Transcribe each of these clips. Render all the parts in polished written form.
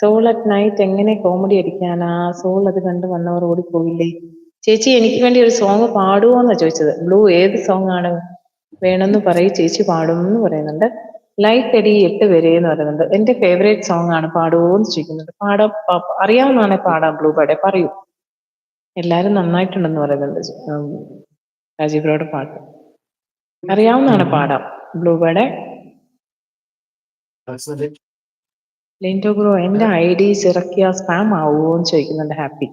Soul at night എങ്ങനെ comedy അടിക്കാനാ? Soul അത് കണ്ട് വന്നവർ ഓടിപ്പോയില്ലേ? ചേച്ചി എനിക്ക് വേണ്ടി ഒരു സോങ് പാടുവോന്നാ ചോദിച്ചത്. ബ്ലൂ ഏത് സോങ് ആണ് വേണമെന്ന് പറയും, ചേച്ചി പാടും എന്ന് പറയുന്നുണ്ട്. ലൈക്ക് അടി 8 വരെ എന്ന് പറയുന്നുണ്ട്. എന്റെ ഫേവറേറ്റ് സോങ് ആണ്, പാടുവോന്ന് ചോദിക്കുന്നുണ്ട്. പാടാം, അറിയാവുന്നതാണെ പാടാം. ബ്ലൂ പാടെ പറയൂ. എല്ലാരും നന്നായിട്ടുണ്ടെന്ന് പറയുന്നുണ്ട്. രാജീബ്രോയുടെ പാട്ട് അറിയാവുന്നതാണ്, പാടാം. ബ്ലൂ പാടെ. ലിൻഡോ ബ്രോ എന്റെ ഐഡീസ് ഇറക്കിയ സ്പാം ആവുമോന്ന് ചോദിക്കുന്നുണ്ട് ഹാപ്പി.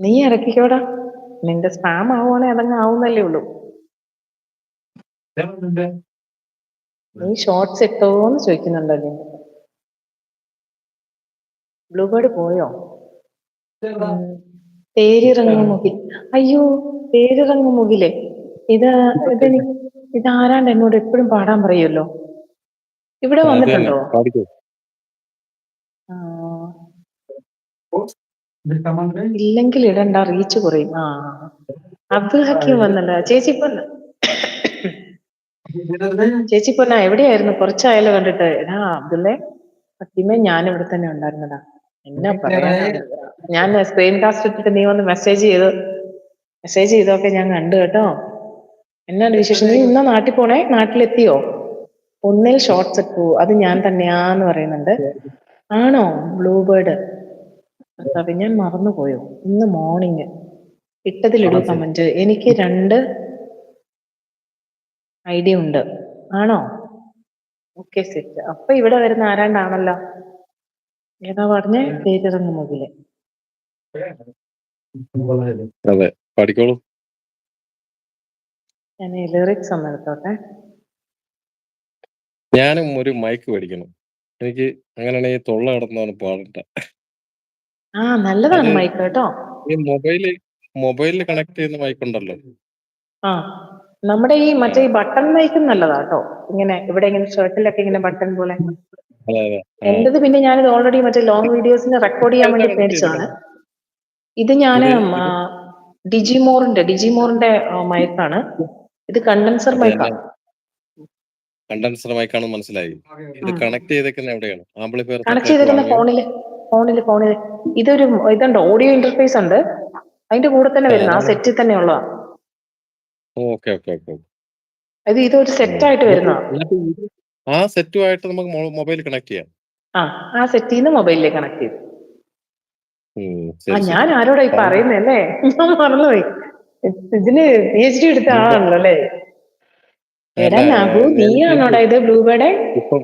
നീ ഇറക്കിക്കോടാ, നിന്റെ സ്പാം ആവുവാണെ അതങ്ങ് ആവുന്നല്ലേ ഉള്ളൂ. നീ ഷോർട്സ് ഇട്ടോന്ന് ചോദിക്കുന്നുണ്ടല്ലോ. ബ്ലൂബേർഡ് പോയോ? തേരിറങ്ങുമുകിൽ. അയ്യോ, തേരിറങ്ങുമുകിലേ, ഇതാരാണ്ട് എന്നോട് എപ്പോഴും പാടാൻ പറയുമല്ലോ. ഇവിടെ വന്നിട്ടുണ്ടോ? ഇല്ലെങ്കിൽ ഇടണ്ട, റീച്ച് കുറയും. അബ്ദുൽ ഹക്കീം വന്നല്ലോ. ചേച്ചി പൊന്ന എവിടെയായിരുന്നു? കുറച്ചായാലോ കണ്ടിട്ട്. അബ്ദുള്ളേ ഹക്കീമേ, ഞാൻ ഇവിടെ തന്നെ ഉണ്ടായിരുന്നടാ. എന്നാ പറയാനാ, ഞാൻ സ്ക്രീൻ കാസ്റ്റ് ഇട്ടിട്ട് നീ വന്ന് മെസ്സേജ് ചെയ്തൊക്കെ ഞാൻ കണ്ടു കേട്ടോ. എന്നാണ് വിശേഷം? നീ ഇന്നാ നാട്ടിൽ പോണേ? നാട്ടിലെത്തിയോ? ഒന്നിൽ ഷോർട്സ് ഇട്ടു, അത് ഞാൻ തന്നെയാന്ന് പറയുന്നുണ്ട്. ആണോ? ബ്ലൂബേർഡ് ഞാൻ മറന്നുപോയോ? ഇന്ന് മോർണിംഗ് ഇട്ടതിലിടൂ കമന്റ്. എനിക്ക് 2 ഐഡിയ ഉണ്ട്. ആണോ? Okay set. അപ്പൊ ഇവിടെ വരുന്ന ആരാണ്ടാണല്ലോ. ഏതാ പറഞ്ഞേ? തേരിറങ്ങുമുകിലെ. അതെ, പഠിക്കോളൂ. ഞാൻ ലിറിക്സ് ഒന്ന് എടുത്തോട്ടെ. ഞാനും ഒരു മൈക്ക് മേടിക്കണം. എനിക്ക് അങ്ങനെയാണെങ്കിൽ തൊള്ള കിടന്നാണ് പാടണ്ട. നല്ലതാണ് മൈക്ക് കേട്ടോ. ഈ മൊബൈലിൽ കണക്ട് ചെയ്യുന്ന മൈക്ക് ഉണ്ടല്ലോ. നമ്മുടെ ഈ മറ്റേ ഈ ബട്ടൺ മൈക്കും നല്ലതാ കേട്ടോ. ഇങ്ങനെ ഇവിടെ ഇങ്ങനെ ഷർട്ടിലൊക്കെ ഇങ്ങനെ ബട്ടൺ പോലെ. എന്റേത് പിന്നെ ഞാനിത് ഓൾറെഡി മറ്റേ ലോങ് വീഡിയോസിന് റെക്കോർഡ് ചെയ്യാൻ വേണ്ടി മേടിച്ചതാണ്. ഇത് ഞാന് ഡിജിമോറിന്റെ മൈക്കാണ്. ഇത് കണ്ടൻസർ മൈക്കാണ്. കണ്ടൻസർ മൈക്കാണ്, മനസ്സിലായി. ഇത് കണക്ട് ചെയ്തേക്കുന്ന എവിടെയാണ്? ആംപ്ലിഫയർ കണക്ട് ചെയ്തേക്കുന്ന ഫോണില്. ഇതുണ്ട്, ഓഡിയോ ഇന്റർഫേസ് ഉണ്ട്. അതിന്റെ കൂടെ തന്നെ വരുന്ന ആ സെറ്റിൽ തന്നെ ഉള്ളതാ. ഇതൊരു സെറ്റ് ആയിട്ട് വരുന്ന. ആ സെറ്റുമായിട്ട് നമുക്ക് മൊബൈൽ കണക്ട് ചെയ്യാം. ആ സെറ്റിൽ നിന്ന് മൊബൈലിലേക്ക് കണക്ട് ചെയ്തു. ഞാൻ ആരോടാ ഈ പറയുന്നല്ലേ, ഞാൻ മറന്നുപോയി. ഇതിന് PhD എടുത്ത ആളാണല്ലോ അല്ലേ? എടാ നാബു, നീയാണോടാ ഇത് ബ്ലൂബേർഡ്? ഇപ്പം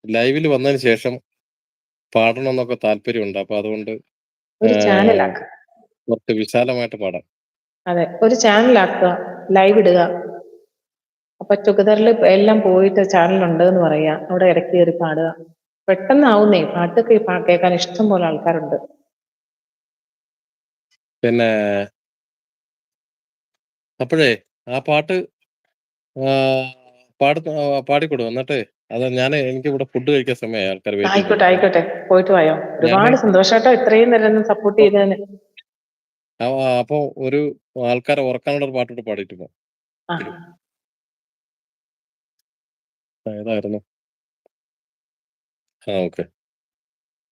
ലൈവിൽ വന്നതിന് ശേഷം പാടണമെന്നൊക്കെ താല്പര്യമുണ്ട്. അപ്പൊ അതുകൊണ്ട് ഒരു ചാനലാക്ക, കുറച്ച് വിശാലമായിട്ട് പാടാം. അതെ, ഒരു ചാനലാക്കുക, ലൈവ് ഇടുക. അപ്പൊ ടുഗദറിൽ എല്ലാം പോയിട്ട് ചാനലുണ്ട് എന്ന് പറയാ, അവിടെ ഇടയ്ക്ക് കയറി പാടുക. പെട്ടെന്നാവുന്നേ. പാട്ടൊക്കെ കേൾക്കാൻ ഇഷ്ടം പോലെ ആൾക്കാരുണ്ട്. പിന്നെ അപ്പോഴേ ആ പാട്ട് പാടിക്കൊടു. എന്നിട്ട് എനിക്ക് ഇവിടെ ഫുഡ് കഴിക്കാൻ സമയമായി. ആൾക്കാർ ആയിക്കോട്ടെ, പോയിട്ട് വായോ. ഒരുപാട് സന്തോഷാട്ടോ ഇത്രയും നേരം സപ്പോർട്ട് ചെയ്തതിന്. അപ്പൊ ഒരു ആൾക്കാരെ ഉറക്കാനുള്ള ഒരു പാട്ടോട്ട് പാടിയിട്ട് പോ. ഏതായിരുന്നു? ഓക്കെ.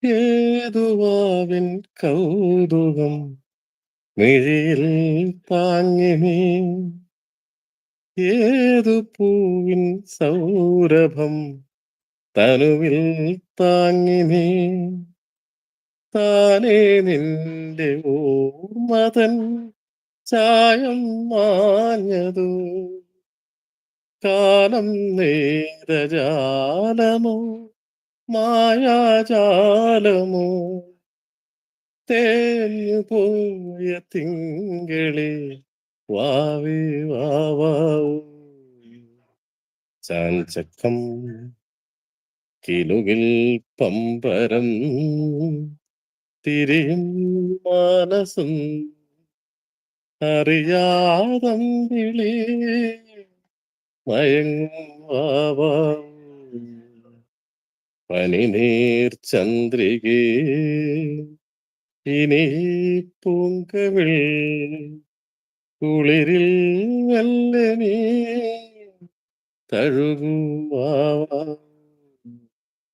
ഏതുവാവിൻ കൗതുകം മിഴിയിൽ താങ്ങിനീ, ഏതു പൂവിൻ സൗരഭം തനുവിൽ താങ്ങിനീ, താനേ നിന്റെ ഓർമ്മതൻ ചായം മാഞ്ഞതു, കാലം നേരജാലമോ മായാജാലമോ, തേഞ്ഞു പോയ തിങ്കളി വാവേ വാവാവൂ, ചാഞ്ചക്കം കിലുകിൽ പമ്പരം തിരിയും മാനസം അറിയാതമ്പിളി മയങ്ങും വാവാവൂ, പനിനീർ ചന്ദ്രികേ ഇനി പൂങ്കവിൾ കുളിരിൽ വല്ലനീ തഴുകും വാവാ.